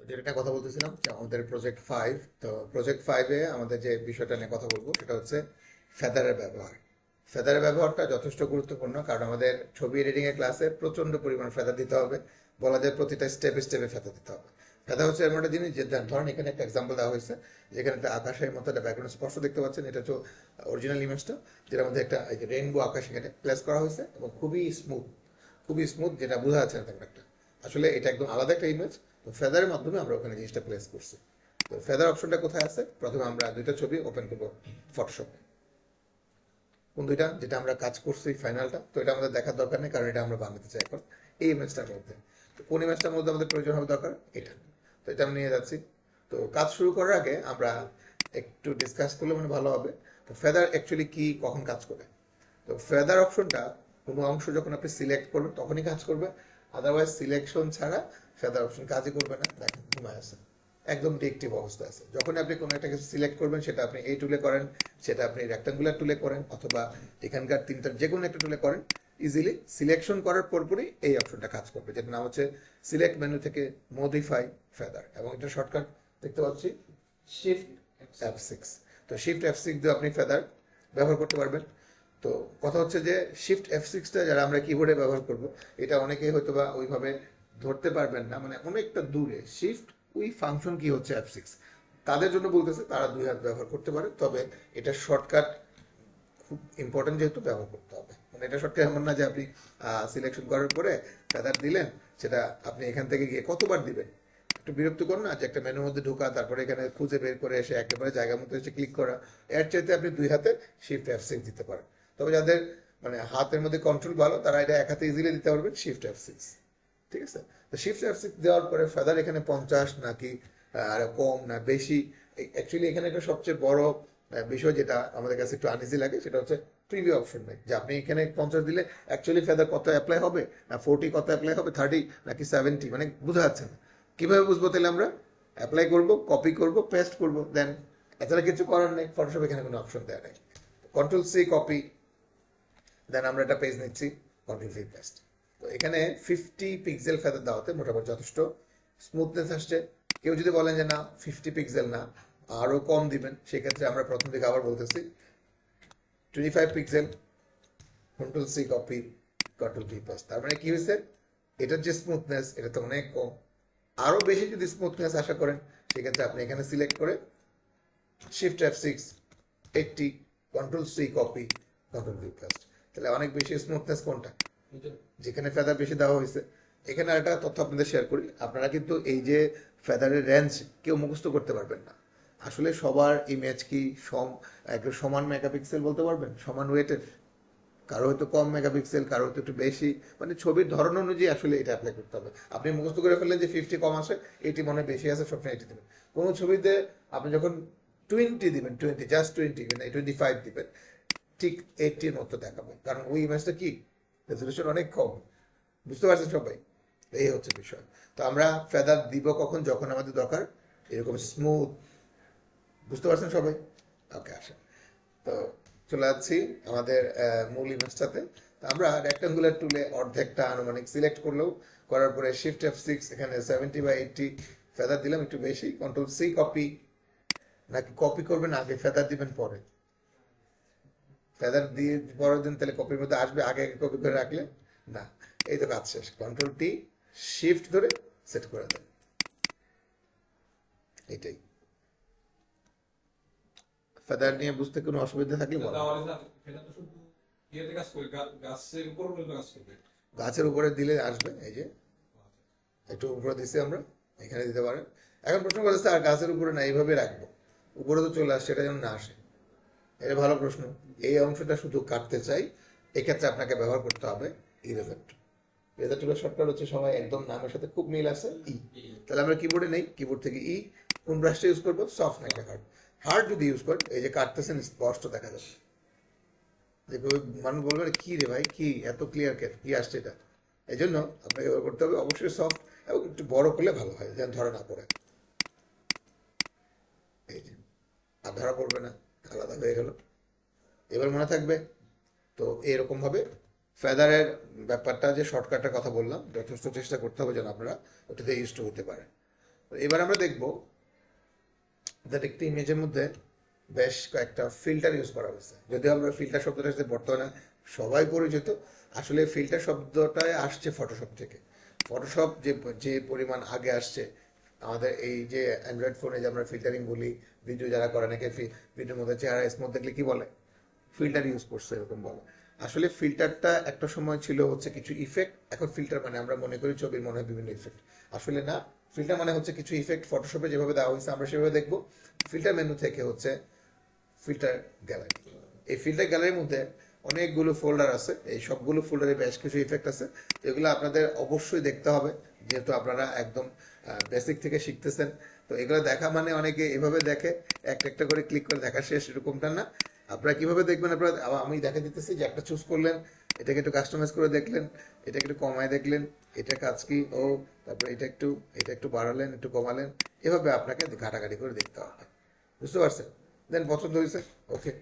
যেটা নিয়ে কথা বলতেছিলাম যে আমাদের প্রজেক্ট 5, তো প্রজেক্ট 5-এ আমাদের যে বিষয়টা নিয়ে কথা বলবো সেটা হচ্ছে ফেদারের ব্যবহার। ফেদারের ব্যবহারটা যথেষ্ট গুরুত্বপূর্ণ, কারণ আমাদের ছবি এডিটিং এর ক্লাসে প্রচন্ড পরিমাণ ফেদার দিতে হবে। বলা যায় প্রতিটা স্টেপে স্টেপে ফেদার দিতে হবে। ফেদার হচ্ছে এমন একটা জিনিস যে ধরেন এখানে একটা এক্সাম্পল দেওয়া হয়েছে, যেখানে একটা আকাশের মতো একটা ব্যাকগ্রাউন্ড স্পষ্ট দেখতে পাচ্ছেন, এটা হচ্ছে অরিজিনাল ইমেজটা, যেটার মধ্যে একটা রেইনবো আকাশ এখানে প্লেস করা হয়েছে এবং খুবই স্মুথ, যেটা বোঝা যাচ্ছে না তেমন একটা। আসলে এটা একদম আলাদা একটা ইমেজ। তো ফেদারের মাধ্যমে আমরা ওখানে জিনিসটা প্লেস করছি। তো ফেদার অপশনটা কোথায় আছে? প্রথমে আমরা দুইটা ছবি ওপেন করবো ফটোশপে। কোন দুইটা? যেটা আমরা কাজ করছি ফাইনালটা, তো এটা আমাদের দেখার দরকার নেই, কারণ এটা আমরা বানাতে চাই এখন এই ইমেজটার মধ্যে। তো কোন ইমেজটার মধ্যে আমাদের প্রয়োজন হবে দরকার? এটা। তো এটা আমি নিয়ে যাচ্ছি। তো কাজ শুরু করার আগে আমরা একটু ডিসকাস করলে মানে ভালো হবে। তো ফেদার অ্যাকচুয়ালি কি, কখন কাজ করে? তো ফেদার অপশনটা কোনো অংশ যখন আপনি সিলেক্ট করবেন তখনই কাজ করবে। আদারওয়াইজ সিলেকশন ছাড়া ফেদার অপশন কাজই করবে না। দেখেন ঘুমায় আছে, একদম ডিএক্টিভ অবস্থা আছে। যখন আপনি কোনো একটা কিছু সিলেক্ট করবেন, সেটা আপনি এই টুলে করেন, সেটা আপনি রেক্টাঙ্গুলার টুলে করেন, অথবা এখানকার তিনটার যে কোনো একটা টুলে করেন, ইজিলি সিলেকশন করার পরপরই এই অপশনটা কাজ করবে, যেটার নাম হচ্ছে সিলেক্ট মেনু থেকে মডিফাই ফেদার। এবং এটা শর্টকাট দেখতে পাচ্ছি শিফট F6। তো শিফট F6 দিয়ে আপনি ফেদার ব্যবহার করতে পারবেন। তো কথা হচ্ছে যে শিফট F6টা যারা আমরা কিবোর্ডে ব্যবহার করব, এটা অনেকেই হয়তো বা ওইভাবে ধরতে পারবেন না, মানে অনেকটা দূরে শিফট ওই ফাংশন কি হচ্ছে F6, তাদের জন্য বলতেছে তারা দুই হাত ব্যবহার করতে পারে। তবে এটা শর্টকাট খুব ইম্পর্টেন্ট, যেহেতু ব্যবহার করতে হবে। মানে এটা শর্টকাট এমন না যে আপনি সিলেকশন করার পরে ফেদার দিলেন, সেটা আপনি এখান থেকে গিয়ে কতবার দিবেন। একটু বিরক্তিকর না যে একটা মেনুর মধ্যে ঢোকা, তারপরে এখানে খুঁজে বের করে এসে একেবারে জায়গা মতো এসে ক্লিক করা। এর চাইতে আপনি দুই হাতে শিফট F6 দিতে পারেন। তবে যাদের মানে হাতের মধ্যে কন্ট্রোল ভালো, তারা এটা এক হাতে ইজিলি দিতে পারবেন শিফট F6। ঠিক আছে? তো শিফট F6 দেওয়ার পরে ফেদার এখানে 50 নাকি আর কম না বেশি, অ্যাকচুয়ালি এখানে একটা সবচেয়ে বড় বিষয় যেটা আমাদের কাছে একটু আনইজি লাগে, সেটা হচ্ছে প্রিভিউ অপশন নেই। যে আপনি এখানে 50 দিলে অ্যাকচুয়ালি ফেদার কত অ্যাপ্লাই হবে, না 40 কত অ্যাপ্লাই হবে, 30 নাকি 70, মানে বোঝা যাচ্ছে না। কিভাবে বুঝবো? তাহলে আমরা অ্যাপ্লাই করব, কপি করব, পেস্ট করব, দেন এছাড়া কিছু করার নেই। ফটোশপ এখানে কোনো অপশন দেওয়া নেই। কন্ট্রোল C কপি, দেন আমরা একটা পেজ নিচ্ছি, কন্ট্রোল V পেস্ট। তো এখানে 50 পিক্সেল ফেদার দেওয়াতে মোটামুটি যথেষ্ট স্মুথনেস আসছে। কেউ যদি বলেন যে না 50 পিক্সেল না, আরো কম দিবেন, সেক্ষেত্রে আমরা প্রথম দিকে আবার বলতেছি 25 pixel, control C copy, control V paste. তার মানে কি হয়েছে, এটার যে স্মুথনেস এটা তো অনেক কম। আরো বেশি যদি স্মুথনেস আশা করেন, সেক্ষেত্রে আপনি এখানে সিলেক্ট করে shift F6 80, control C copy, control V paste. তাহলে অনেক বেশি স্মুথনেস কোনটা? যেখানে ফেদার বেশি দেওয়া হয়েছে। এখানে একটা তথ্য আপনাদের শেয়ার করি, আপনারা কিন্তু এই যে ফেদারের রেঞ্জ কেউ মুখস্থ করতে পারবেন না। আসলে সবার ইমেজ কি একদম সমান মেগাপিক্সেল বলতে পারবেন, সমান ওয়েটের? কারো হয়তো কম মেগাপিক্সেল, কারো হয়তো একটু বেশি, মানে ছবির ধরন অনুযায়ী আসলে এটা অ্যাপ্লাই করতে হবে। আপনি মুখস্থ করে ফেললেন যে 50 কম আসে, 80 মনে হয় বেশি আছে, সবসময় 80 দেবেন। কোনো ছবিতে আপনি যখন 20 দিবেন, 20 জাস্ট 20 মানে 25 দিবেন, ঠিক 80-র মতো দেখাবে, কারণ ওই ইমেজটা কি রেজলিউশন অনেক কম। বুঝতে পারছেন সবাই? এই হচ্ছে বিষয়। তো আমরা ফেদার দিব কখন? যখন আমাদের দরকার এরকম স্মুথ। বুঝতে পারছেন সবাই? ওকে, আসেন। তো চলে যাচ্ছি আমাদের মূল ইমেজটাতে। তো আমরা রেক্টাঙ্গুলার টুলে অর্ধেকটা আনুমানিক সিলেক্ট করলেও, করার পরে শিফট F6 এখানে 70/80 ফেদার দিলাম একটু বেশি। কন্ট্রোল C কপি, নাকি কপি করবেন আগে ফেদার দিবেন পরে? ফেদার দিয়ে পরের দিন তাহলে কপির মধ্যে আসবে, আগে আগে কপি করে রাখলে না। এই তো কাজ শেষ। কন্ট্রোল T, শিফট ধরে সেট করে দেন। এটাই। ফেদার নিয়ে বুঝতে কোনো অসুবিধা থাকলে বলো। গাছের উপরে দিলে আসবে, এই যে একটু উপরে দিছি আমরা, এখানে দিতে পারেন। এখন প্রশ্ন করতেছে আর গাছের উপরে না এইভাবে রাখবো, উপরে তো চলে আসছে, এটা যেন না আসে। এটা ভালো প্রশ্ন। এই অংশটা শুধু কাটতে চাই, এক্ষেত্রে আপনাকে ব্যবহার করতে হবে ইরেজেন্ট। রেজার টুলের শর্টকাট হচ্ছে সবাই একদম নামের সাথে খুব মিল আছে, ই। তাহলে আমরা কিবোর্ডে নেই, কিবোর্ড থেকে ই। কোন ব্রাশটা ইউজ করবো? সফট নাকি হার্ড? হার্ড যদি ইউজ করেন, এই যে কাটতেছেন স্পষ্ট দেখা যাচ্ছে। যে মানুষ বলবে কি রে ভাই, কি এত ক্লিয়ার কি আসছে এটা। এই জন্য আপনাকে ব্যবহার করতে হবে অবশ্যই সফট, এবং একটু বড় করলে ভালো হয়, যেন ধরা না পড়ে। এই যে আর ধরা পড়বে না, আলাদা হয়ে গেল। এবার মনে থাকবে। তো এরকম ভাবে ফেদারের ব্যাপারটা, যে শর্টকাটের কথা বললাম, যথেষ্ট চেষ্টা করতে হবে যেন আপনারা ওটাতে ইউজ টু হতে পারেন। এবার আমরা দেখবো দ্যাট একটি ইমেজের মধ্যে বেশ কয়েকটা ফিল্টার ইউজ করা হয়েছে। যদিও আমরা ফিল্টার শব্দটার সাথে বর্তমানে সবাই পরিচিত, আসলে ফিল্টার শব্দটাই আসছে ফটোশপ থেকে। ফটোশপ যে যে পরিমাণ আগে আসছে, আমাদের এই যে অ্যান্ড্রয়েড ফোনে যে আমরা ফিল্টারিং বলি, ভিডিও যারা করে নাকি ভিডিওর মধ্যে চেহারা স্মুথ দেখলে কি বলে, ফিল্টার ইউজ করছে এরকম বলে। আসলে ফিল্টারটা একটা সময় ছিল হচ্ছে কিছু ইফেক্ট, এখন ফিল্টার মানে আমরা মনে করি ছবির মনে হয় বিভিন্ন ইফেক্ট, আসলে না। ফিল্টার মানে হচ্ছে কিছু ইফেক্ট ফটোশপে যেভাবে দেওয়া হয়েছে আমরা সেভাবে দেখবো। ফিল্টার মেনু থেকে হচ্ছে ফিল্টার গ্যালারি। এই ফিল্টার গ্যালারির মধ্যে অনেকগুলো ফোল্ডার আছে, এই সবগুলো ফোল্ডারে বেশ কিছু ইফেক্ট আছে, এগুলো আপনাদের অবশ্যই দেখতে হবে, যেহেতু আপনারা একদম বেসিক থেকে শিখতেছেন। তো এগুলো দেখা মানে অনেকে এভাবে দেখে, একটা একটা করে ক্লিক করে দেখা শেষ, এরকমটা না। আপনারা কিভাবে দেখবেন, আপনারা আমি দেখা দিতেছি যে একটা চুজ করলেন, এটাকে একটু কাস্টমাইজ করে দেখলেন, এটাকে একটু কমায় দেখলেন, এটা কাজ কি ও, তারপরে এটা একটু বাড়ালেন, একটু কমালেন, এভাবে আপনাকে ঘাটাঘাটি করে দেখতে হবে। বুঝতে পারছেন? দেন পছন্দ হয়েছে, ওকে,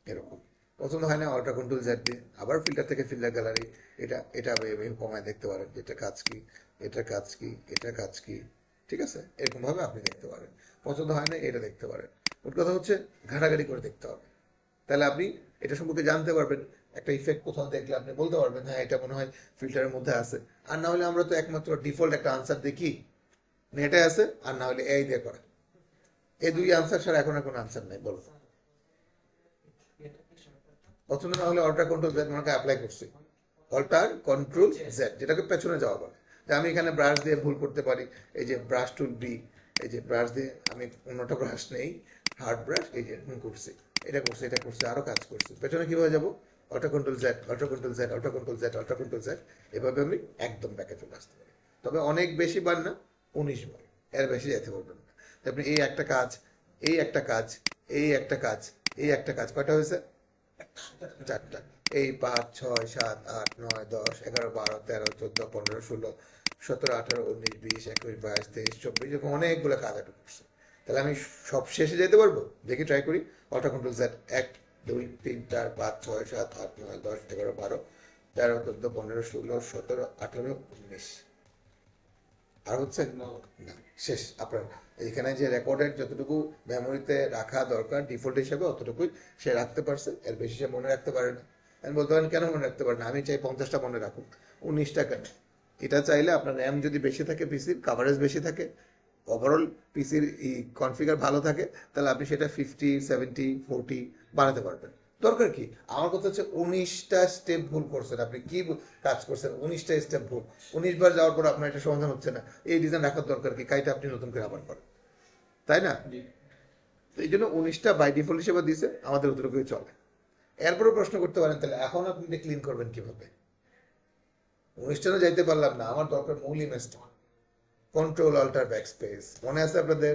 এরকম। পছন্দ হয় না, অল্টার কন্ট্রোল জেড দিয়ে আবার ফিল্টার থেকে ফিল্টার গ্যালারি, এটা এটা কমায় দেখতে পারেন, এটা কাজ কি, এটা কাজ কি, এটা কাজ কি, ঠিক আছে, এরকম ভাবে আপনি দেখতে পারেন। পছন্দ হয় না, এটা দেখতে পারেন। ওর কথা হচ্ছে ঘাটাঘাটি করে দেখতে হবে, তাহলে আপনি এটা সম্পর্কে জানতে পারবেন। একটা ইফেক্ট কোথাও দেখলে আপনি বলতে পারবেন হ্যাঁ এটা মনে হয় ফিল্টারের মধ্যে আছে। আর না হলে আমরা তো একমাত্র ডিফল্ট একটা আনসার দেখি, নেটে আছে, আর না হলে এই দিয়ে করা। এই দুই আনসার ছাড়া এখন আর কোনো আনসার নাই, বলো। পছন্দ না হলে অল্টার কন্ট্রোল জেড মনে অ্যাপ্লাই করছি, অল্টার কন্ট্রোল জেড, যেটাকে পেছনে যাওয়া বলে। যে আমি এখানে ব্রাশ দিয়ে ভুল করতে পারি, এই যে ব্রাশ টুল বি, এই যে ব্রাশ দিয়ে আমি অন্যটা ব্রাশ নেই, হার্ড ব্রাশ, এই যে করছি, এটা করছি, এটা করছি, আরো কাজ করছি, পেছনে কি হয়ে যাবো, alt control Z, alt control Z, alt control Z, alt control Z, এভাবে আমি একদম ব্যাকে চলে আসতে পারি। তবে অনেক বেশি বার না, 19 বার, এর বেশি যেতে পারবেন না। আপনি এই একটা কাজ, এই একটা কাজ, এই একটা কাজ, এই একটা কাজ, কয়টা হয়েছে, চারটা। এই 5, 6, 7, 8, 9, 10, 11, 12, 13, 14, 15, 16, 17, 18, 19, 20, 21, 22, 23, 24, এরকম অনেকগুলো কাজ একটা করছে। তাহলে আমি সব শেষে যেতে পারবো, দেখি ট্রাই করি। Alter control Z, 1, 2, 3, 4, 5, 6, 7, 8, 9, 10, 11, 12, 13, 14, 15, 16, 17, 18, 19। আর হচ্ছে না, শেষ। আপনার এখানে যে রেকর্ডের যতটুকু মেমোরিতে রাখা দরকার ডিফল্ট হিসেবে অতটুকুই সে রাখতে পারছে, এর বেশি সে মনে রাখতে পারে না। আমি বলতে পারেন কেন মনে রাখতে পারে না, আমি চাই 50টা মনে রাখুক, 19টা কেন? এটা চাইলে আপনার র্যাম যদি বেশি থাকে, পিসির কাভারেজ বেশি থাকে, ওভারঅল পিসির কনফিগার ভালো থাকে, তাহলে আপনি সেটা 50, 70, 40 বানাতে পারবেন। দরকার কি? আমার কথা হচ্ছে 19টা স্টেপ ভুল করছেন, আপনি কি কাজ করছেন, 19টা স্টেপ ভুল, 19 বার যাওয়ার পর আপনার এটা সমাধান হচ্ছে না, এই ডিজাইন রাখার দরকার কি? কাইটা আপনি নতুন করে আবার করেন, তাই না? তো এই জন্য 19টা বাই ডিফল্ট হিসেবে দিছে, আমাদের অতটুকুই চলে। এরপরে প্রশ্ন করতে পারেন তাহলে এখন আপনি ক্লিন করবেন কিভাবে? 19টা যাইতে পারলাম না, আমার দরকার মূল ইমেজটা। কন্ট্রোল অল্টার ব্যাকস্পেস, মনে আছে আপনাদের?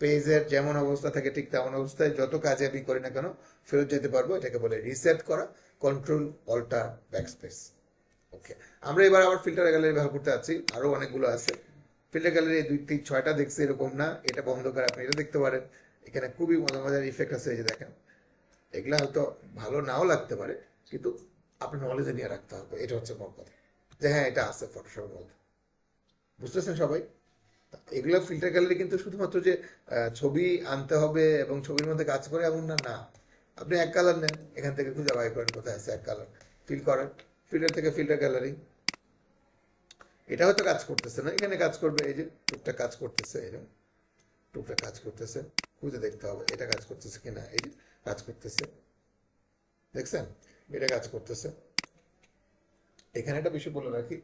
পেজের যেমন অবস্থা থাকে ঠিক তেমন অবস্থায় যত কাজে আমি করি না কেন ফেরত যেতে পারবো, এটাকে বলে রিসেট করা, কন্ট্রোল অল্টার ব্যাকস্পেস। ওকে, আমরা এবার আবার ফিল্টার গ্যালারি ব্যবহার করতে যাচ্ছি, আরো অনেকগুলো আছে। ফিল্টার গ্যালারি 2, 3, 6টা দেখছি এরকম না, এটা বন্ধ করে আপনি এটা দেখতে পারেন। এখানে খুবই মজার মজার ইফেক্ট আছে, এই যে দেখেন। এগুলা হয়তো ভালো নাও লাগতে পারে, কিন্তু আপনার নলেজে নিয়ে রাখতে হবে, এটা হচ্ছে বড় কথা, যে হ্যাঁ এটা আছে ফটোশপের মধ্যে। বুঝতেছেন সবাই? এগুলো ফিল্টার গ্যালারি কিন্তু শুধুমাত্র যে ছবি আনতে হবে এবং ছবির মধ্যে কাজ করে এমন না, না। আপনি এক কালার নেন, এখান থেকে খুঁজে বাই করেন কোথায় আছে এক কালার, ফিল করেন, ফিল্টার থেকে ফিল্টার গ্যালারি। এটা হয়তো কাজ করতেছে না, এখানে কাজ করবে, এই যে টুকটা কাজ করতেছে, এরকম টুকটা কাজ করতেছে, খুঁজে দেখতে হবে এটা কাজ করতেছে কিনা, এই যে কাজ করতেছে, দেখছেন, এটা কাজ করতেছে। এখানে একটা বিষয় বলে রাখি,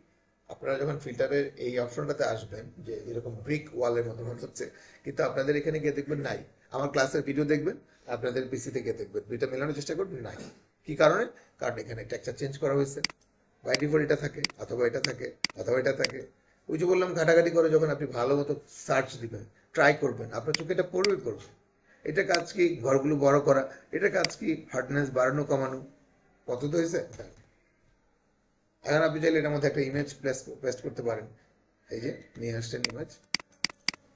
আপনারা যখন ফিল্টারের এই অপশনটাতে আসবেন, যে এরকম ব্রিক ওয়ালের মতো মনে হচ্ছে, কিন্তু আপনাদের এখানে গিয়ে দেখবেন নাই। আমার ক্লাসের ভিডিও দেখবেন, আপনাদের পিসিতে গিয়ে দেখবেন, দুইটা মেলানোর চেষ্টা করবেন, নাই। কি কারণে? কারণ এখানে টেক্সচার চেঞ্জ করা হয়েছে, বাই ডিফল্ট এটা থাকে, অথবা এটা থাকে, অথবা এটা থাকে। ওই যে বললাম ঘাটাঘাটি করে যখন আপনি ভালো মতো সার্চ দিবেন, ট্রাই করবেন, আপনার চোখে এটা পড়বে। এটা কাজ কি ঘরগুলো বড় করা, এটা কাজ কি হার্ডনেস বাড়ানো কমানো, পছন্দ হয়েছে? এখন আপনি চাইলে এটার মধ্যে একটা ইমেজ পেস্ট করতে পারেন, এই যে নিয়ে আসছেন ইমেজ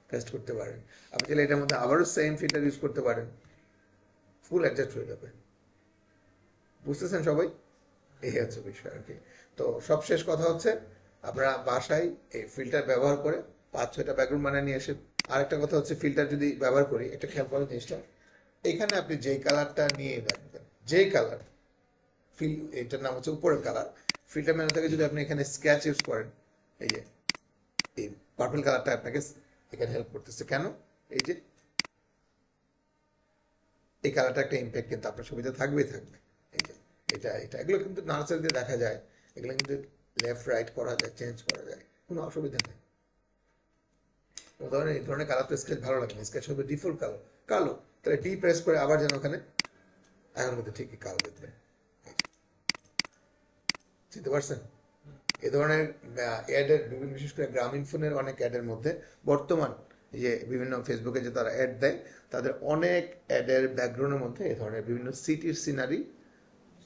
পেস্ট করতে পারেন। আপনি চাইলে এটার মধ্যে আবারও সেম ফিল্টার ইউজ করতে পারেন, ফুল অ্যাডজাস্ট হয়ে যাবে। বুঝতেছেন সবাই? এই হচ্ছে বিষয় আর কি। তো সবশেষ কথা হচ্ছে, আপনারা বাসায় এই ফিল্টার ব্যবহার করে 5-6টা ব্যাকগ্রাউন্ড বানিয়ে নিয়ে এসে আরেকটা কথা হচ্ছে ফিল্টার যদি ব্যবহার করি, একটা খেয়াল করার জিনিসটা, এখানে আপনি যেই কালারটা নিয়ে রাখবেন, যেই কালার ফিল, এটার নাম হচ্ছে উপরের কালার, ফিল্টার মেনু থেকে যদি আপনি এখানে স্কেচ ইউজ করেন, এই যে এই পার্পল কালারটা আপনাকে এখানে হেল্প করতেছে। কেন? এই যে এই কালারটা একটা ইম্প্যাক্ট কিন্তু আপনার ছবিতে থাকবেই থাকবে। এই যে এটা এটা এগুলো কিন্তু নার্সারি দিয়ে দেখা যায়, এগুলো কিন্তু লেফট রাইট করা যায়, চেঞ্জ করা যায়, কোনো অসুবিধা নেই। ধরেন এই ধরনের কালার তো স্কেচ ভালো লাগে না, স্কেচ হবে ডিফল্ট কালার কালো, তাহলে ডি প্রেস করে আবার যেন ওখানে, এখন কিন্তু ঠিকই কালো দেখবেন। চিনতে পারছেন? এ ধরনের অ্যাডের বিভিন্ন, বিশেষ করে গ্রামীণ ফোনের অনেক অ্যাডের মধ্যে বর্তমান যে বিভিন্ন ফেসবুকে যে তারা অ্যাড দেয়, তাদের অনেক অ্যাডের ব্যাকগ্রাউন্ডের মধ্যে এ ধরনের বিভিন্ন সিটির সিনারি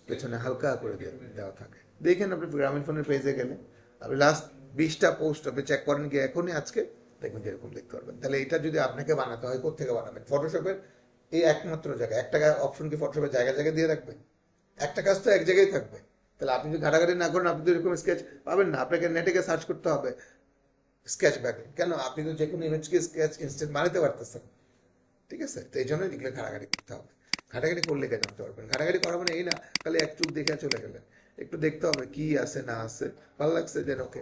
পেছনে হালকা করে দেওয়া থাকে। দেখেন আপনি গ্রামীণ ফোনের পেজে গেলে আপনি লাস্ট 20টা পোস্ট আপনি চেক করেন গিয়ে এখনই আজকে, দেখবেন যেরকম দেখতে পারবেন। তাহলে এটা যদি আপনাকে বানাতে হয়, কোথেকে বানাবেন? ফটোশপের এই একমাত্র জায়গা, একটা অপশন কি ফটোশপের জায়গায় জায়গায় দিয়ে রাখবেন? একটা কাজ তো এক জায়গায় থাকবে। তাহলে আপনি যদি ঘাটাঘাটি না করেন, আপনি তো এরকম স্কেচ পাবেন না। আপনাকে নেটে গিয়ে সার্চ করতে হবে স্কেচ ব্যাকগ্রাউন্ড। কেন? আপনি তো যে কোনো ইমেজকে স্কেচ ইনস্ট্যান্ট বানাতে পারতেছেন। ঠিক আছে? তো এই জন্য এগুলো ঘাটাঘাটি করতে হবে। ঘাটাঘাটি করলে কে জানতে পারবেন? ঘাটাঘাটি করা মানে এই না খালি এক চুপ দেখে চলে গেলেন, একটু দেখতে হবে কি আছে না আছে, ভালো লাগছে দেন ওকে।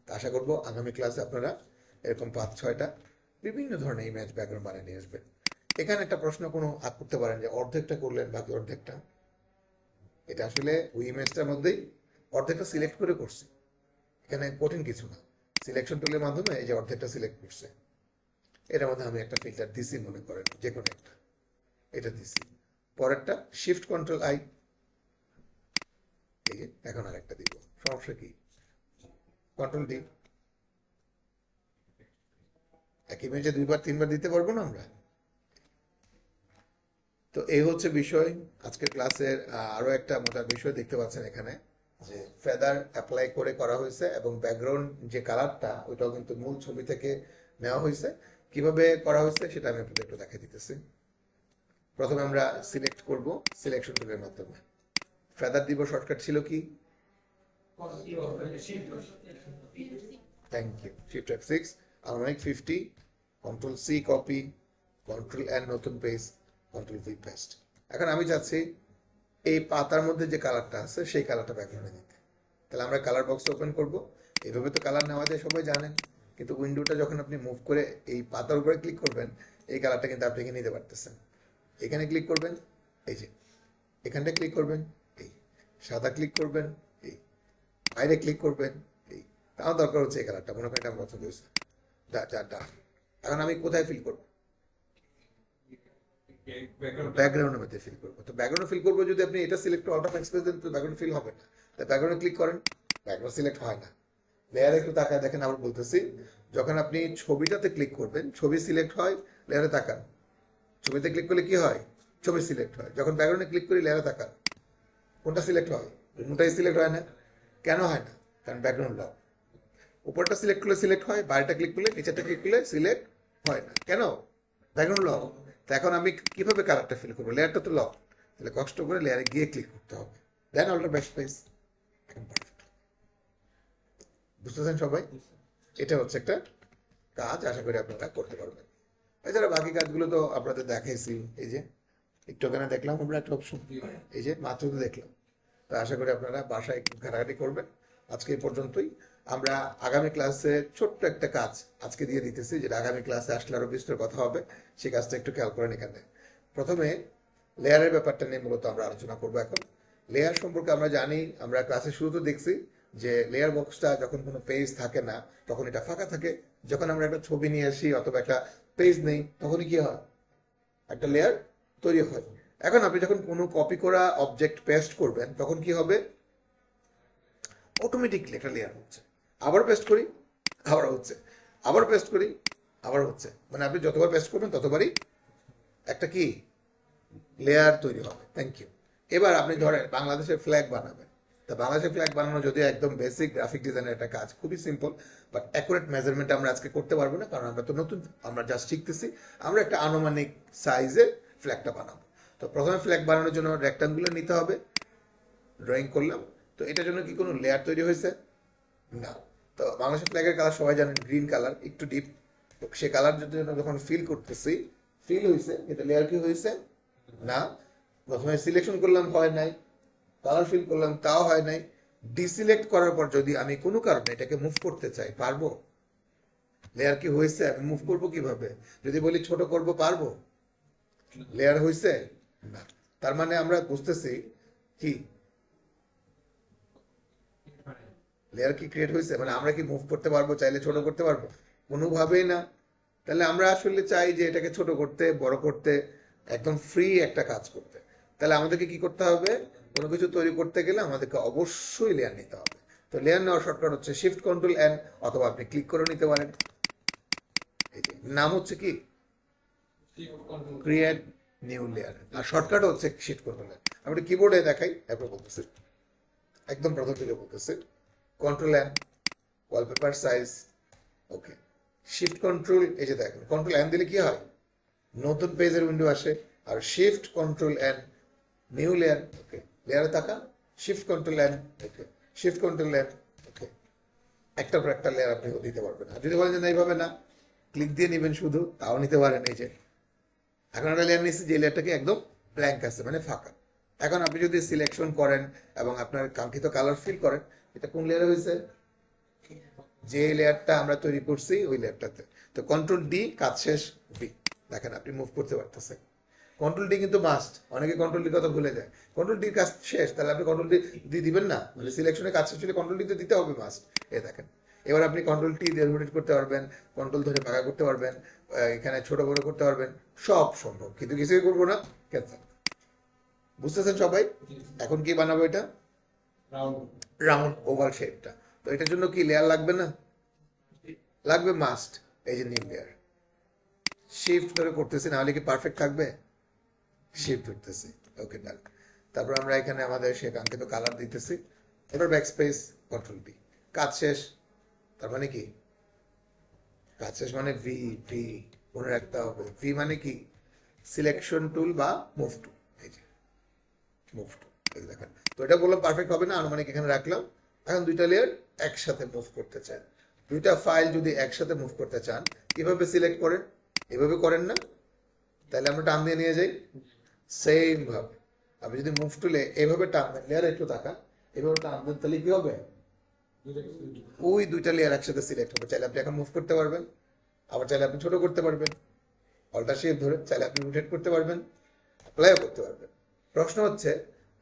আশা করবো আগামী ক্লাসে আপনারা এরকম 5-6টা বিভিন্ন ধরনের ইমেজ ব্যাকগ্রাউন্ড বানিয়ে নিয়ে আসবেন। এখানে একটা প্রশ্ন কোনো করতে পারেন যে অর্ধেকটা করলেন, বাকি অর্ধেকটা, এটা আসলে ওই ইমেজটার মধ্যেই অর্ধেকটা সিলেক্ট করে করছি, এখানে কঠিন কিছু না। সিলেকশন টুলের মাধ্যমে এই যে অর্ধেকটা সিলেক্ট করছে, এটার মধ্যে আমি একটা ফিল্টার দিছি মনে করেন, যে কোনো একটা, এটা দিছি। পরেরটা শিফট কন্ট্রোল আই, এই যে এখন আর একটা দিব, সমস্যা কি? Control D. এক ইমেজে 2-3বার দিতে পারবো না আমরা? তো এই হচ্ছে বিষয় আজকের ক্লাসের। আরো একটা মজার বিষয় দেখতে পাচ্ছেন এখানে, যে ফেদার অ্যাপ্লাই করে করা হয়েছে এবং ব্যাকগ্রাউন্ড যে কালারটা ওইটাও কিন্তু মূল ছবি থেকে নেওয়া হয়েছে। কিভাবে করা হয়েছে সেটা আমি আপনাদের একটু দেখাই দিতেছি। প্রথমে আমরা সিলেক্ট করব সিলেকশন টুলের মাধ্যমে। ফেদার দিব, শর্টকাট ছিল কি? থ্যাংক ইউ, শিফট F6, আনুমানিক 50, control C copy, control N নতুন পেজ, কন্ট্রোল ভি পেস্ট। এখন আমি চাচ্ছি এই পাতার মধ্যে যে কালারটা আছে সেই কালারটা ব্যাকগ্রাউন্ডে দিতে। তাহলে আমরা কালার বক্স ওপেন করব। এইভাবে তো কালার নেওয়া যায়, সবাই জানেন, কিন্তু উইন্ডোটা যখন আপনি মুভ করে এই পাতার উপরে ক্লিক করবেন, এই কালারটা কিন্তু আপনি এখানে নিতে পারতেছেন। এখানে ক্লিক করবেন, এই যে এখানটা ক্লিক করবেন, এই সাদা ক্লিক করবেন, এই বাইরে ক্লিক করবেন, এই তাও দরকার হচ্ছে এই কালারটা, মনে করেন এটা আমার পছন্দ হয়েছে, এখন আমি কোথায় ফিল করবো? ব্যাকগ্রাউন্ডের মধ্যে ফিল করবো। তো ব্যাকগ্রাউন্ড ফিল করবো যদি আপনি এটা সিলেক্ট আউট অফ এক্সপ্রেস দেন, তো ব্যাকগ্রাউন্ড ফিল হবে না। তাই ব্যাকগ্রাউন্ডে ক্লিক করেন, ব্যাকগ্রাউন্ড সিলেক্ট হয় না। লেয়ারে একটু তাকায় দেখেন, আবার বলতেছি, যখন আপনি ছবিটাতে ক্লিক করবেন ছবি সিলেক্ট হয়, লেয়ারে তাকান, ছবিতে ক্লিক করলে কি হয়? ছবি সিলেক্ট হয়। যখন ব্যাকগ্রাউন্ডে ক্লিক করি লেয়ারে তাকান, কোনটা সিলেক্ট হয়? কোনটাই সিলেক্ট হয় না। কেন হয় না? কারণ ব্যাকগ্রাউন্ড লক। উপরটা সিলেক্ট করলে সিলেক্ট হয়, বাইরেটা ক্লিক করলে, নিচেটা ক্লিক করলে সিলেক্ট হয় না। কেন? Background lock. তো এখন আমি কিভাবে কালারটা ফিল করবো? লেয়ারটা তো লক, তাহলে কষ্ট করে লেয়ারে গিয়ে ক্লিক করতে হবে, দেন অল্টার ব্যাক স্পেস। এখন পারফেক্ট। বুঝতেছেন সবাই? এটা হচ্ছে একটা কাজ, আশা করি আপনারা করতে পারবেন। এছাড়া বাকি কাজগুলো তো আপনাদের দেখাইছি। এই যে একটু ওখানে দেখলাম আমরা একটা অপশন, এই যে মাত্র তো দেখলাম। তো আশা করি আপনারা বাসায় একটু ঘাটাঘাটি করবেন। আজকে এই পর্যন্তই। আমরা আগামী ক্লাসে ছোট্ট একটা কাজ আজকে দিয়ে দিতেছি, যেটা আগামী ক্লাসে আসলে আরো বিস্তর কথা হবে। সেই কাজটা একটু খেয়াল করেন। এখানে প্রথমে লেয়ারের ব্যাপারটা নিয়ে মূলত আমরা আলোচনা করবো। এখন লেয়ার সম্পর্কে আমরা জানি, আমরা ক্লাসের শুরুতে দেখছি যে লেয়ার বক্সটা যখন কোনো পেজ থাকে না তখন এটা ফাঁকা থাকে। যখন আমরা একটা ছবি নিয়ে আসি অথবা একটা পেজ নেই, তখনই কি হয়? একটা লেয়ার তৈরি হয়। এখন আপনি যখন কোনো কপি করা অবজেক্ট পেস্ট করবেন, তখন কি হবে? অটোমেটিকলি একটা লেয়ার হচ্ছে। আবার পেস্ট করি, আবার হচ্ছে, আবার পেস্ট করি, আবার হচ্ছে। মানে আপনি যতবার পেস্ট করবেন ততবারই একটা কি লেয়ার তৈরি হবে। Thank you. এবার আপনি ধরেন বাংলাদেশের ফ্ল্যাগ বানাবেন। তা বাংলাদেশের ফ্ল্যাগ বানানো যদি একদম বেসিক গ্রাফিক ডিজাইনের একটা কাজ, খুবই সিম্পল, বাট অ্যাকুরেট মেজারমেন্ট আমরা আজকে করতে পারবো না, কারণ আমরা তো নতুন, আমরা জাস্ট শিখতেছি। আমরা একটা আনুমানিক সাইজে ফ্ল্যাগটা বানাবো। তো প্রথমে ফ্ল্যাগ বানানোর জন্য রেক্টাঙ্গুলার নিতে হবে, ড্রয়িং করলাম। তো এটার জন্য কি কোনো লেয়ার তৈরি হয়েছে? না। তো বাংলাদেশের ফ্ল্যাগের কালার সবাই জানেন গ্রিন কালার, একটু ডিপ। সে কালার জন্য যখন ফিল করতেছি, ফিল হয়েছে কিন্তু লেয়ার কি হয়েছে না। প্রথমে সিলেকশন করলাম, হয় নাই। কালার ফিল করলাম, তাও হয় নাই। ডিসিলেক্ট করার পর যদি আমি কোনো কারণে এটাকে মুভ করতে চাই, পারবো? লেয়ার কি হয়েছে, আমি মুভ করবো কিভাবে? যদি বলি ছোট করব, পারবো? লেয়ার হয়েছে না। তার মানে আমরা বুঝতেছি কি লেয়ার কি ক্রিয়েট হয়েছে, মানে আমরা কি মুভ করতে পারবো, চাইলে ছোট করতে পারবো? কোনোভাবেই না। তাহলে আমরা আসলে চাই যে এটাকে ছোট করতে, বড় করতে, একদম ফ্রি একটা কাজ করতে। তাহলে আমাদেরকে কি করতে হবে? কোনো কিছু তৈরি করতে গেলে আমাদেরকে অবশ্যই লেয়ার নিতে হবে। তো লেয়ার নেওয়ার শর্টকাট হচ্ছে শিফট কন্ট্রোল এন, অথবা আপনি ক্লিক করে নিতে পারেন। এই যে নাম হচ্ছে কি ক্রিয়েট নিউ লেয়ার, আর শর্টকাট হচ্ছে শিফট কন্ট্রোল এন। আমি কিবোর্ডে দেখাই, এরপর বলতেছি, একদম প্রথম থেকে বলতেছি। কন্ট্রোল এন, ওয়ালপেপার সাইজ, ওকে। শিফট কন্ট্রোল, এই যে দেখেন কন্ট্রোল এন দিলে কি হয়, নতুন পেজের উইন্ডো আসে। আর shift control N, new layer, okay. লেয়ারে তাকান, shift control N, okay. Shift control N, okay. একটার পর একটা লেয়ার আপনি দিতে পারবেন। আর যদি বলেন যে না এইভাবে না, ক্লিক দিয়ে নেবেন শুধু, তাও নিতে পারেন। এই যে এখন একটা লেয়ার নিচ্ছি, যে লেয়ারটাকে একদম ব্ল্যাঙ্ক আছে, মানে ফাঁকা। এখন আপনি যদি সিলেকশন করেন এবং আপনার কাঙ্ক্ষিত কালার ফিল করেন, এটা কোন লেয়ারে হয়েছে? যে লেয়ারটা আমরা তৈরি করছি ওই লেয়ারটাতে। তো কন্ট্রোল ডি, কাজ শেষ, ভি। দেখেন আপনি মুভ করতে পারতেছেন। কন্ট্রোল ডি কিন্তু মাস্ট, অনেকে কন্ট্রোল ডি কথা ভুলে যায়। কন্ট্রোল ডির কাজ শেষ, তাহলে আপনি কন্ট্রোল ডি দিবেন না, মানে সিলেকশনের কাজ শেষ হলে কন্ট্রোল ডি তো দিতে হবে মাস্ট। দেখেন এবার আপনি কন্ট্রোল টি দিয়ে রোটেট করতে পারবেন, কন্ট্রোল ধরে বাঁকা করতে পারবেন, এখানে ছোট বড় করতে পারবেন, সব সম্ভব। কিন্তু কিছুই করবো না, ক্যান্সেল। বুঝতেছেন সবাই? এখন কি বানাবো এটা? রাউন্ড ওভাল শেপটা। তো এটার জন্য কি লেয়ার লাগবে না? লাগবে মাস্ট। এই যে নিউ লেয়ার, শিফট ধরে করতেছি, না হলে কি পারফেক্ট থাকবে? শিফট করতেছি, ওকে ডান। তারপর আমরা এখানে আমাদের সে কাঙ্ক্ষিত কালার দিতেছি। এবার ব্যাক স্পেস, কন্ট্রোল বি, কাজ শেষ। তার মানে কি কাজ শেষ মানে ভি, ভি মনে রাখতে হবে। ভি মানে কি সিলেকশন টুল বা মুভ টুল। এই যে মুভ টুল, এই দেখেন। তো এটা বললাম পারফেক্ট হবে না, আনুমানিক এখানে রাখলাম। এখন দুইটা লেয়ার একসাথে মুভ করতে চান, দুইটা ফাইল যদি একসাথে মুভ করতে চান, কিভাবে সিলেক্ট করেন? এভাবে করেন না? তাহলে আমরা টান দিয়ে নিয়ে যাই। সেম ভাবে আপনি যদি মুভ টুলে এভাবে টানবেন, লেয়ার একটু তাকান, এভাবে টানবেন, তাহলে কি হবে? ওই দুইটা লেয়ার একসাথে সিলেক্ট হবে। চাইলে আপনি এখন মুভ করতে পারবেন, আবার চাইলে আপনি ছোট করতে পারবেন, অল্টার শেপ ধরে চাইলে আপনি রোটেট করতে পারবেন, অ্যাপ্লাইও করতে পারবেন। প্রশ্ন হচ্ছে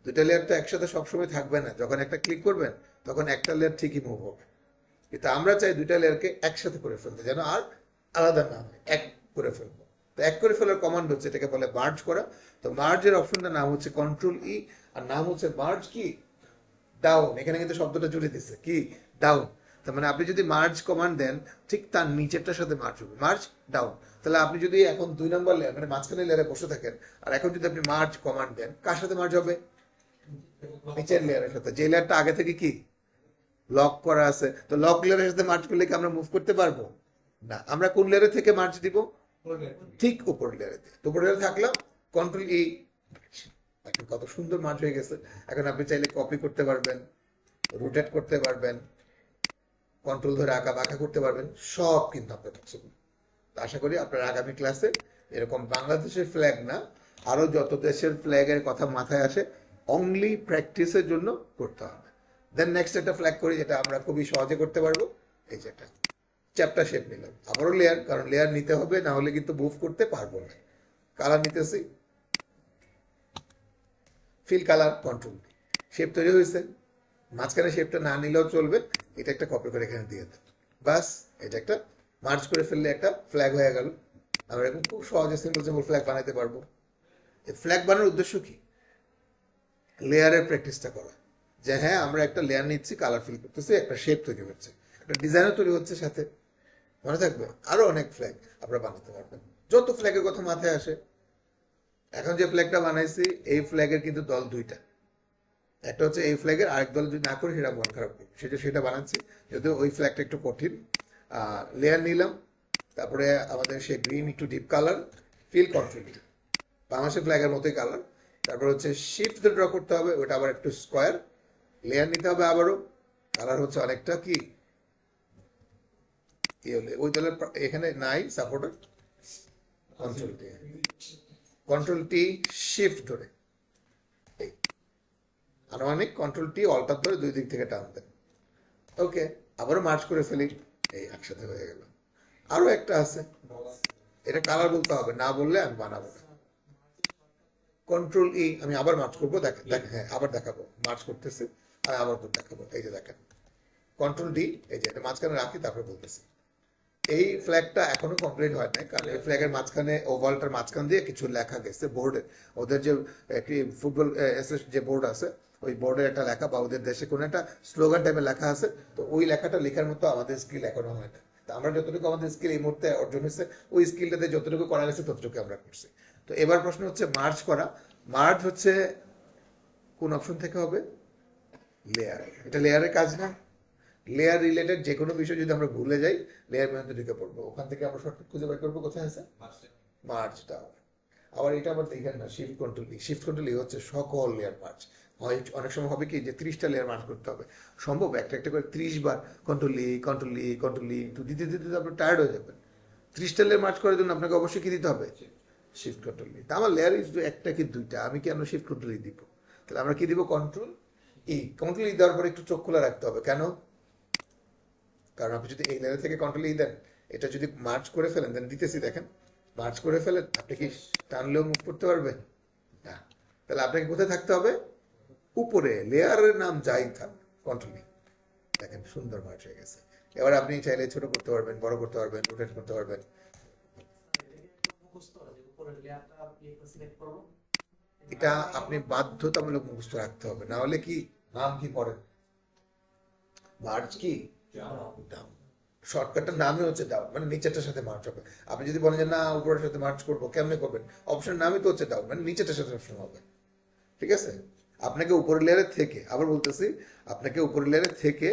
দুইটা লেয়ার তো একসাথে সবসময় থাকবে না। যখন একটা ক্লিক করবেন তখন একটা লেয়ার ঠিকই মুভ হবে, কিন্তু আমরা চাই দুইটা লেয়ারকে একসাথে করে ফেলতে, যেন আর আলাদা না হয়, এক করে ফেলবো। তো এক করে ফেলার কমান্ড হচ্ছে, এটাকে বলে মার্জ করা। তো মার্জের অপশনটার নাম হচ্ছে কন্ট্রোল ই, আর নাম হচ্ছে মার্জ কি ডাউন। এখানে কিন্তু শব্দটা জুড়ে দিচ্ছে কি ডাউন। তার মানে আপনি যদি মার্জ কমান্ড দেন, ঠিক তার নিচেরটার সাথে মার্জ হবে, মার্জ ডাউন। তাহলে আপনি যদি এখন 2 নম্বর লেয়ার মানে মাঝখানে লেয়ারে বসে থাকেন, আর এখন যদি আপনি মার্জ কমান্ড দেন, কার সাথে মার্জ হবে? নিচের লেয়ারের সাথে, যে লেয়ারটা আগে থেকে কি লক করা আছে। তো লক লেয়ারের সাথে মার্জ করলে কি আমরা মুভ করতে পারবো না? আমরা কোন লেয়ারে থেকে মার্জ দিব? ঠিক উপর লেয়ারে। তো উপর লেয়ারে থাকলাম, কন্ট্রোল ই, এখন কত সুন্দর মার্জ হয়ে গেছে। এখন আপনি চাইলে কপি করতে পারবেন, রোটেট করতে পারবেন, কন্ট্রোল ধরে আঁকা বাঁকা করতে পারবেন, সব কিন্তু আপনার পসিবল। আশা করি আপনার আগামী ক্লাসে এরকম বাংলাদেশের ফ্ল্যাগ না, আরো যত দেশের ফ্ল্যাগের কথা মাথায় আসে, অনলি প্র্যাকটিসের জন্য করতে হবে। দেন নেক্সট একটা ফ্ল্যাগ করি, যেটা আমরা খুবই সহজে করতে পারবো। এই যেটা চ্যাপ্টার শেপ নিলাম, আবারও লেয়ার, কারণ লেয়ার নিতে হবে, না হলে কিন্তু মুভ করতে পারবো না। কালার নিতেছি, ফিল কালার, কন্ট্রোল। শেপ তৈরি হয়েছে, মাঝখানে শেপটা না নিলেও চলবে, এটা একটা কপি করে এখানে দিয়ে দেন, বাস। এটা একটা মার্জ করে ফেললে একটা ফ্ল্যাগ হয়ে গেল। আমরা এখন খুব সহজে সিম্পল সিম্পল ফ্ল্যাগ বানাতে পারবো। এই ফ্ল্যাগ বানানোর উদ্দেশ্য কি? লেয়ারের প্র্যাকটিসটা করা, যে হ্যাঁ আমরা একটা লেয়ার নিচ্ছি, কালার ফিল করতেছি, একটা শেপ তৈরি হচ্ছে, একটা ডিজাইনও তৈরি হচ্ছে সাথে। মনে থাকবে আরো অনেক ফ্ল্যাগ আপনারা বানাতে পারবেন, যত ফ্ল্যাগের কথা মাথায় আসে। এখন যে ফ্ল্যাগটা বানাইছি, এই ফ্ল্যাগের কিন্তু দল দুইটা। একটা হচ্ছে এই ফ্ল্যাগের, আরেক দল যদি না করে সেটা মন খারাপ করি, সেটা বানাচ্ছি। যদিও ওই ফ্ল্যাগটা একটু কঠিন। লেয়ার নিলাম, তারপরে আমাদের সেই গ্রিন একটু ডিপ কালার, ফিল কন্ট্রোল, বাংলাদেশের ফ্ল্যাগের মতোই কালার। তারপর হচ্ছে শিফট দিয়ে ড্র করতে হবে, ওটা আবার একটু স্কোয়ার। লেয়ার নিতে হবে আবারও, কালার হচ্ছে অনেকটা কি এই হলে ওই দলের এখানে নাই supporter, control T, control T shift ধরে এই আনুমানিক কন্ট্রোল টি অল্টার ধরে দুই দিক থেকে টানতেন। ওকে, আবারও মার্চ করে ফেলি, এই একসাথে হয়ে গেল। আরো একটা আছে, এটা কালার বলতে হবে, না বললে আমি বানাবো না। কন্ট্রোল ই, আমি আবার মার্চ করবো, দেখেন দেখেন, হ্যাঁ আবার দেখাবো, মার্চ করতেছে, আমি আবার দেখাবো, এই যে দেখেন কন্ট্রোল ডি, এই যে এটা মাঝখানে রাখি তারপরে বলতেছি। এই ফ্ল্যাগটা এখনো কমপ্লিট হয় নাই, কারণ এই ফ্ল্যাগের মাঝখানে ওভালটার মাঝখান দিয়ে কিছু লেখা গেছে বোর্ডে, ওদের যে একটি ফুটবল যে বোর্ড আছে ওই বোর্ডের একটা লেখা, বা ওদের দেশে কোনো একটা স্লোগান টাইপের লেখা আছে, তো ওই লেখাটা লেখার মতো আমাদের স্কিল এখনো হয় না। তো আমরা যতটুকু আমাদের স্কিল এই মুহূর্তে অর্জন হয়েছে, ওই স্কিলটাতে যতটুকু করা গেছে ততটুকু আমরা করছি। তো এবার প্রশ্ন হচ্ছে মার্জ করা। মার্জ হচ্ছে কোন অপশন থেকে হবে? লেয়ার। এটা লেয়ারের কাজ না? লেয়ার রিলেটেড যে কোনো বিষয় যদি আমরা ভুলে যাই, লেয়ার মেনুতে ঢুকে পড়বো, ওখান থেকে আমরা শর্টকাট খুঁজে বের করবো কোথায় আছে মার্জটা। আবার এটা আবার দেখেন না, শিফট কন্ট্রোল ই, শিফট কন্ট্রোল ই হচ্ছে সকল লেয়ার মার্জ হয়। অনেক সময় হবে কি যে 30টা লেয়ার মার্জ করতে হবে, সম্ভব একটা একটা করে 30 বার control E control E control E তো দিতে দিতে আপনি টায়ার্ড হয়ে যাবেন। 30টা লেয়ার মার্জ করার জন্য আপনাকে অবশ্যই কি দিতে হবে? শিফট কন্ট্রোল ই। তা আমার লেয়ার ইজ একটা কি দুইটা, আমি কেন শিফট কন্ট্রোল ই দিব? তাহলে আমরা কি দিব? Control E. কন্ট্রোল ই দেওয়ার পরে একটু চোখ খোলা রাখতে হবে, কেন? কারণ আপনি যদি এই লেয়ার থেকে কন্ট্রোল ই দেন, এটা যদি মার্চ করে ফেলেন, দেন দিতেছি দেখেন, মার্চ করে ফেলেন, আপনি কি টানলেও মুভ করতে পারবেন না? তাহলে আপনাকে কোথায় থাকতে হবে? উপরে, লেয়ারের নাম যাই থাক, কন্ট্রোল ই। দেখেন সুন্দর মার্চ হয়ে গেছে। এবার আপনি চাইলে ছোট করতে পারবেন, বড় করতে পারবেন, রোটেট করতে পারবেন। এটা আপনি বাধ্যতামূলক মুখস্থ রাখতে হবে, না হলে কি নাম কি পড়েন? মার্চ কি ডাউন, শর্টকাটের নামই হচ্ছে ডাউন, মানে নিচেরটার সাথে মার্চ হবে। আপনি যদি বলেন যে না উপরের সাথে মার্চ করবো, কেমনে করবেন? অপশনের নামই তো হচ্ছে ডাউন, মানে নিচেরটার সাথে অপশন হবে। ঠিক আছে, আপনাকে উপরের লেয়ারে থেকে, আবার বলতেছি, আপনাকে উপরের লেয়ারে থেকে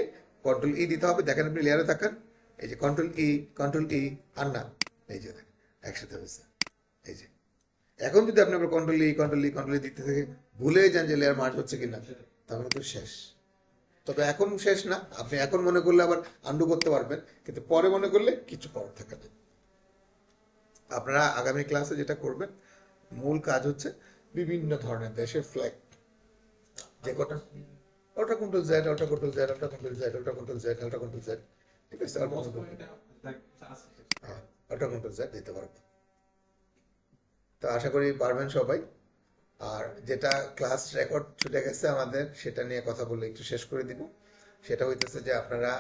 কন্ট্রোল ই দিতে হবে। দেখেন আপনি লেয়ারে থাকেন, এই যে কন্ট্রোল ই আর না, এই যে দেখেন একসাথে হয়েছে, এই যে। এখন যদি আপনি আবার কন্ট্রোল ই দিতে থেকে ভুলে যান যে লেয়ার মার্চ হচ্ছে কিনা, তাহলে তো শেষ। তবে এখন শেষ না, আপনি এখন মনে করলে আবার আন্ডু করতে পারবেন, কিন্তু পরে মনে করলে কিছু করার থাকে না। আপনারা আগামী ক্লাসে যেটা করবেন, মূল কাজ হচ্ছে বিভিন্ন ধরনের দেশের ফ্ল্যাগ, যে কটা, ওটা কন্ট্রোল জেড, ওটা কন্ট্রোল জেড, ওটা কন্ট্রোল জেড, ওটা কন্ট্রোল জেড, ওটা কন্ট্রোল জেড, ঠিক আছে, আর হ্যাঁ, ওটা কন্ট্রোল জেড দিতে পারবেন। তো আশা করি পারবেন সবাই। আর যেটা ক্লাস রেকর্ড ছুটে গেছে আমাদের, সেটা নিয়ে কথা বলে একটু শেষ করে দিব। সেটা হইতেছে যে আপনারা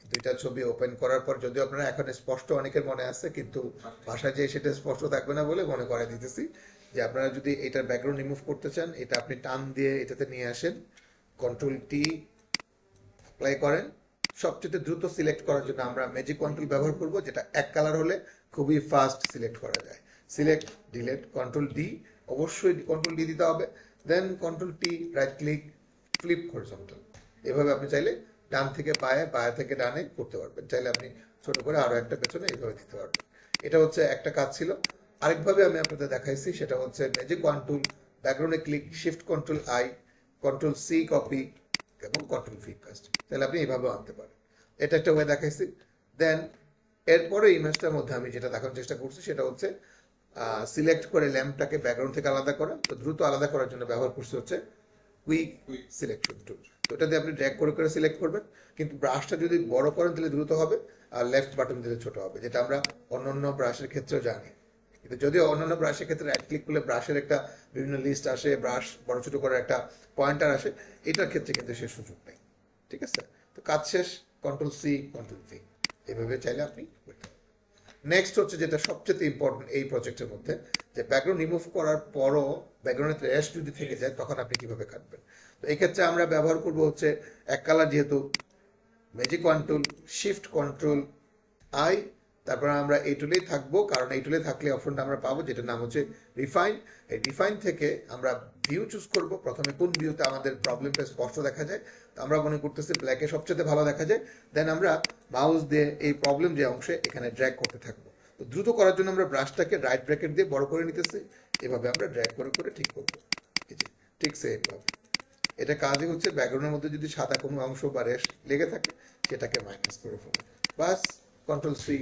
দুইটা ছবি ওপেন করার পর, যদিও আপনারা এখন স্পষ্ট অনেকের মনে আছে, কিন্তু ভাষায় যে সেটা স্পষ্ট থাকবে না বলে মনে করে দিতেছি, যে আপনারা যদি এটার ব্যাকগ্রাউন্ড রিমুভ করতে চান, এটা আপনি টান দিয়ে এটাতে নিয়ে আসেন, কন্ট্রোল টি অ্যাপ্লাই করেন। সবচেয়ে দ্রুত সিলেক্ট করার জন্য আমরা ম্যাজিক কন্ট্রোল ব্যবহার করব, যেটা এক কালার হলে খুবই ফাস্ট সিলেক্ট করা যায়। সিলেক্ট, ডিলেট, কন্ট্রোল ডি, অবশ্যই কন্ট্রোল ডি দিতে হবে। Then control T, right click, flip horizontal. এভাবে আপনি চাইলে ডান থেকে বায়ে, বায়ে থেকে ডানে করতে পারবেন। চাইলে আপনি ছোট করে আরো একটা পেছনে এইভাবে দিতে পারবেন। এটা হচ্ছে একটা কাজ ছিল। আরেকভাবে আমি আপনাদের দেখাইছি, সেটা হচ্ছে ম্যাজিক কন্ট্রোল, ব্যাকগ্রাউন্ডে click, shift control I, control C copy এবং কন্ট্রোল ভি কাস্ট। তাহলে আপনি এইভাবেও আনতে পারেন। এটা একটা ওয়ে দেখাইছি। দেন এরপরে ইমেজটার মধ্যে আমি যেটা দেখানোর চেষ্টা করছি, সেটা হচ্ছে সিলেক্ট করে ল্যাম্পটাকে ব্যাকগ্রাউন্ড থেকে আলাদা করা। তো দ্রুত আলাদা করার জন্য ব্যবহার করছি হচ্ছে কুইক সিলেকশন টুল। তো এটা দিয়ে আপনি ড্র্যাগ করে করে সিলেক্ট করবেন, কিন্তু ব্রাশটা যদি বড় করেন তাহলে দ্রুত হবে, আর লেফট বাটন দিলে ছোট হবে, যেটা আমরা অন্যান্য ব্রাশের ক্ষেত্রেও জানি। কিন্তু যদিও অন্যান্য ব্রাশের ক্ষেত্রে রাইট ক্লিক করলে ব্রাশের একটা বিভিন্ন লিস্ট আসে, ব্রাশ বড় ছোট করার একটা পয়েন্টার আসে, এটার ক্ষেত্রে কিন্তু সে সুযোগ নেই। ঠিক আছে, তো কাজ শেষ, কন্ট্রোল সি, কন্ট্রোল ভি, এভাবে চাইলে আপনি করতে পারেন। নেক্সট হচ্ছে যেটা সবচেয়ে ইম্পর্টেন্ট এই প্রজেক্টের মধ্যে, যে ব্যাকগ্রাউন্ড রিমুভ করার পরও ব্যাকগ্রাউন্ডের র্যাশ যদি থেকে যায়, তখন আপনি কিভাবে কাটবেন। তো এই ক্ষেত্রে আমরা ব্যবহার করব হচ্ছে এক কালার, যেহেতু magic control, shift control I, তারপর আমরা এই টুলেই থাকবো, কারণ এই টুলে থাকলে অপশনটা আমরা পাবো যেটার নাম হচ্ছে রিফাইন। এই রিফাইন থেকে আমরা ভিউ চুজ করব, প্রথমে কোন ভিউতে আমাদের প্রবলেমটা স্পষ্ট দেখা যায়। তো আমরা মনে করতেছি ব্ল্যাকে সবচেয়ে ভালো দেখা যায়। দেন আমরা মাউস দিয়ে এই প্রবলেম যে অংশে এখানে ড্র্যাগ করতে থাকবো। তো দ্রুত করার জন্য আমরা ব্রাশটাকে রাইট ব্র্যাকেট দিয়ে বড় করে নিতেছি, এভাবে আমরা ড্র্যাগ করে করে ঠিক করবো। এই যে ঠিক সেমভাবে এটা কাজই হচ্ছে, ব্যাকগ্রাউন্ডের মধ্যে যদি সাদা কোনো অংশ বা রেশ লেগে থাকে, সেটাকে মাইনাস করে ফেলবো, বাস কন্ট্রোল সি,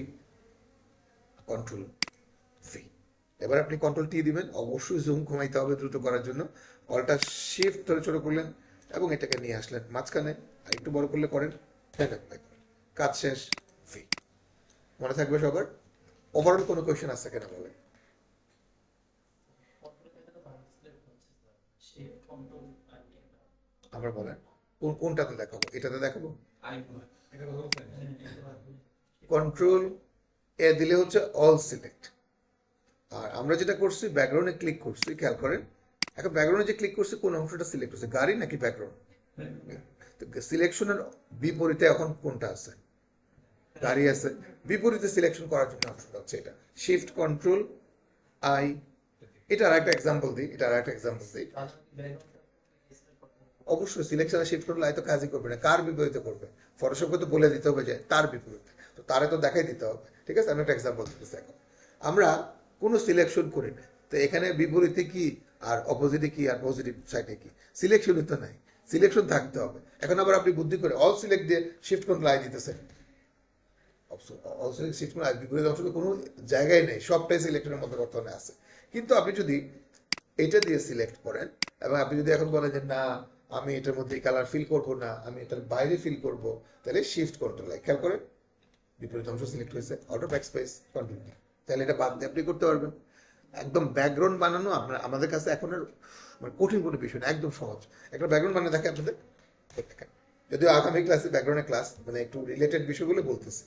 কন্ট্রোল সি। এবার আপনি কন্ট্রোল টি দিবেন, অবশ্যই জুম কমাইতে হবে দ্রুত করার জন্য। অলটা শিফট ধরে ছোট করলেন এবং এটাকে নিয়ে আসলেন মাঝখানে, আর একটু বড় করলে করেন, কাজ শেষ, ফি। মনে থাকবে সবার? ওভারঅল কোনো কোয়েশ্চেন আছে কেন বলে? আবার বলেন, কোনটাতে দেখাবো? এটাতে দেখাবো? কন্ট্রোল এ দিলে হচ্ছে অল সিলেক্ট। আর আমরা যেটা করছি ব্যাকগ্রাউন্ডে ক্লিক করছি, খেয়াল করেন। এখন ব্যাকগ্রাউন্ডে যে ক্লিক করছি কোন অংশটা সিলেক্ট হচ্ছে, গাড়ি নাকি ব্যাকগ্রাউন্ড? তো সিলেকশনের বিপরীতে এখন কোনটা আছে? গাড়ি আছে। বিপরীতে সিলেকশন করার জন্য অংশটা হচ্ছে এটা, শিফট কন্ট্রোল আই। এটা আরেকটা এক্সাম্পল দিই, অবশ্যই সিলেকশনে শিফট করলে তো কাজই করবে না, কার বিপরীতে করবে? ফটোশপকে তো বলে দিতে হবে যে তার বিপরীতে, তো তারে তো দেখাই দিতে হবে। ঠিক আছে, আমি একটা এক্সাম্পল দিতেছি। এখন আমরা কোনো সিলেকশন করি না, তো এখানে বিপরীতে কি আর অপোজিটে কি আর পজিটিভ সাইডে কি, সিলেকশনই তো নাই, সিলেকশন থাকতে হবে। এখন আবার আপনি বুদ্ধি করে অল সিলেক্ট দিয়ে শিফট কন্ট্রোল আই দিতেছেন, all select shift control I, বিপরীত অংশ কোনো জায়গায় নেই, সবটাই সিলেক্টরের মধ্যে বর্তমানে আছে। কিন্তু আপনি যদি এটা দিয়ে সিলেক্ট করেন এবং আপনি যদি এখন বলেন যে না আমি এটার মধ্যে কালার ফিল করব না, আমি এটার বাইরে ফিল করব, তাহলে শিফট কন্ট্রোল আই, খেয়াল করেন বিপরীত অংশ সিলেক্ট হয়েছে, auto back space control D. তাহলে এটা বাদ দিয়ে আপনি করতে পারবেন। একদম ব্যাকগ্রাউন্ড বানানো আপনার আমাদের কাছে এখন আর মানে কঠিন কোনো বিষয় না, একদম সহজ। একটা ব্যাকগ্রাউন্ড বানানো থাকে আপনাদের দেখেন, যদিও আগামী ক্লাসে ব্যাকগ্রাউন্ডের ক্লাস মানে একটু রিলেটেড বিষয়গুলো বলতেছি।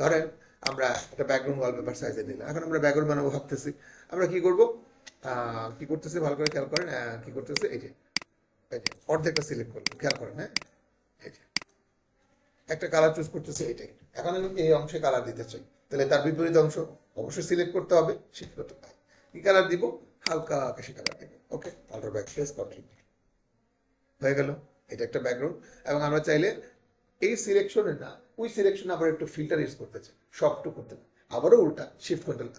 ধরেন আমরা একটা ব্যাকগ্রাউন্ড ওয়ালপেপার সাইজে নিলাম, এখন আমরা ব্যাকগ্রাউন্ড বানাবো ভাবতেছি। আমরা কি করব, কি করতেছি ভালো করে খেয়াল করেন, কি করতেছে, এই যে অর্ধেকটা সিলেক্ট করলাম, খেয়াল করেন। হ্যাঁ, এই যে একটা কালার চুজ করতেছে এটাই। এখন আমি এই অংশে কালার দিতে চাই, তাহলে তার বিপরীত অংশ অবশ্যই সিলেক্ট করতে হবে, শিফট করতে হবে। কি কালার দিব? হালকা আকাশি কালার দিব। ওকে, অল্টার ব্যাক স্পেস কন্ট্রোল হয়ে গেল। এটা একটা ব্যাকগ্রাউন্ড। এবং আমরা চাইলে এই সিলেকশনে না, ওই সিলেকশনে আবার একটু ফিল্টার ইউজ করতে চাই, সফট করতে না, আবারও উল্টা শিফট কন্ট্রোল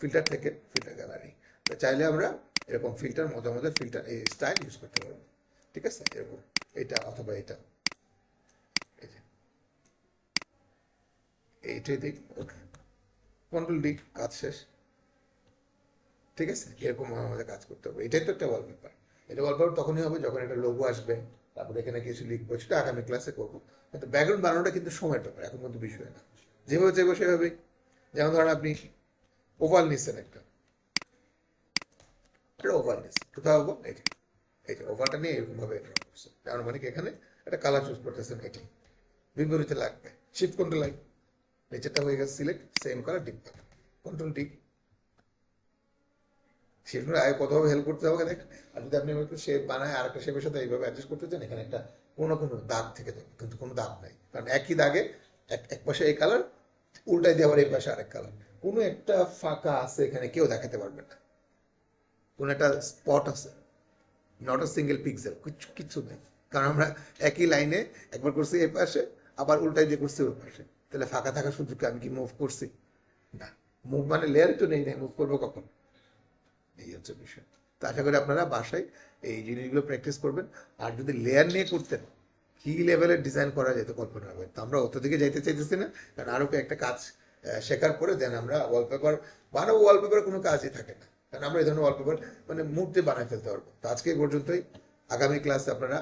ফিল্টার থেকে ফিল্টার গ্যালারি। তো চাইলে আমরা এরকম ফিল্টার মধ্যে মধ্যে ফিল্টার এই স্টাইল ইউজ করতে পারবো। ঠিক আছে, এরকম এটা অথবা এটা, এইটাই দিই, ওকে, কন্ট্রোল ডি, কাজ শেষ। ঠিক আছে, এরকম আমাদের কাজ করতে হবে। এটাই তো একটা ওয়ালপেপার। এটা ওয়ালপেপার তখনই হবে যখন একটা লোগো আসবে, তারপরে এখানে কিছু লিখবো, সেটা আগামী ক্লাসে করবো। কিন্তু ব্যাকগ্রাউন্ড বানানোটা কিন্তু সময়ের ব্যাপার, এখন কিন্তু বিষয় না, যেভাবে চাইবো সেভাবেই। যেমন ধরেন আপনি ওভাল নিচ্ছেন একটা ওভাল নিচ্ছেন, কোথাও হবো এই যে ওভালটা নিয়ে এরকম ভাবে করছেন, কারণ মানে কি এখানে একটা কালার চুজ করতেছেন, এটাই বিপরীতে লাগবে, শিফট কন্ট্রোল লাইন, নিচেরটা হয়ে গেছে select, same colour deep colour, control D. শেপগুলো আগে কতভাবে হেল্প করতে হবে দেখেন। আর যদি আপনি শেপ বানায় আর একটা শেপের সাথে এইভাবে অ্যাডজাস্ট করতে চান, এখানে একটা কোনো কোনো দাগ থেকে যাবে, কিন্তু কোনো দাগ নাই, কারণ একই দাগে এক পাশে এই কালার, উল্টাই দিয়ে আবার এই পাশে আরেক কালার, কোনো একটা ফাঁকা আছে এখানে, কেউ দেখাতে পারবে না, কোনো একটা স্পট আছে, নট আ সিঙ্গেল পিক্সেল, কিচ্ছু নেই। কারণ আমরা একই লাইনে একবার করছি এই পাশে, আবার উল্টাই দিয়ে করছি ওই পাশে, তাহলে ফাঁকা থাকার সুযোগকে আমি কি মুভ করছি? না, মুভ মানে লেয়ার তো নেই, মুভ করবো কখন? এই হচ্ছে বিষয়। তো আশা করি আপনারা বাসায় এই জিনিসগুলো প্র্যাকটিস করবেন। আর যদি লেয়ার নিয়ে করতেন, কি লেভেলের ডিজাইন করা যেত কল্পনা হবে। তো আমরা অত দিকে যাইতে চাইতেছি না, কারণ আরও একটা কাজ শেখার পরে দেন আমরা ওয়ালপেপার বানাবো। ওয়ালপেপার কোনো কাজই থাকে না, কারণ আমরা এই ধরনের ওয়ালপেপার মানে মুহূর্তে বানায় ফেলতে পারবো। তো আজকে এই পর্যন্তই। আগামী ক্লাসে আপনারা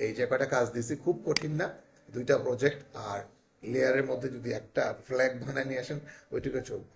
এই যে কয়টা কাজ দিয়েছি খুব কঠিন না, 2টা প্রজেক্ট আর লেয়ারের মধ্যে যদি একটা ফ্ল্যাগ বানায় নিয়ে আসেন, ওইটুকু চলবে।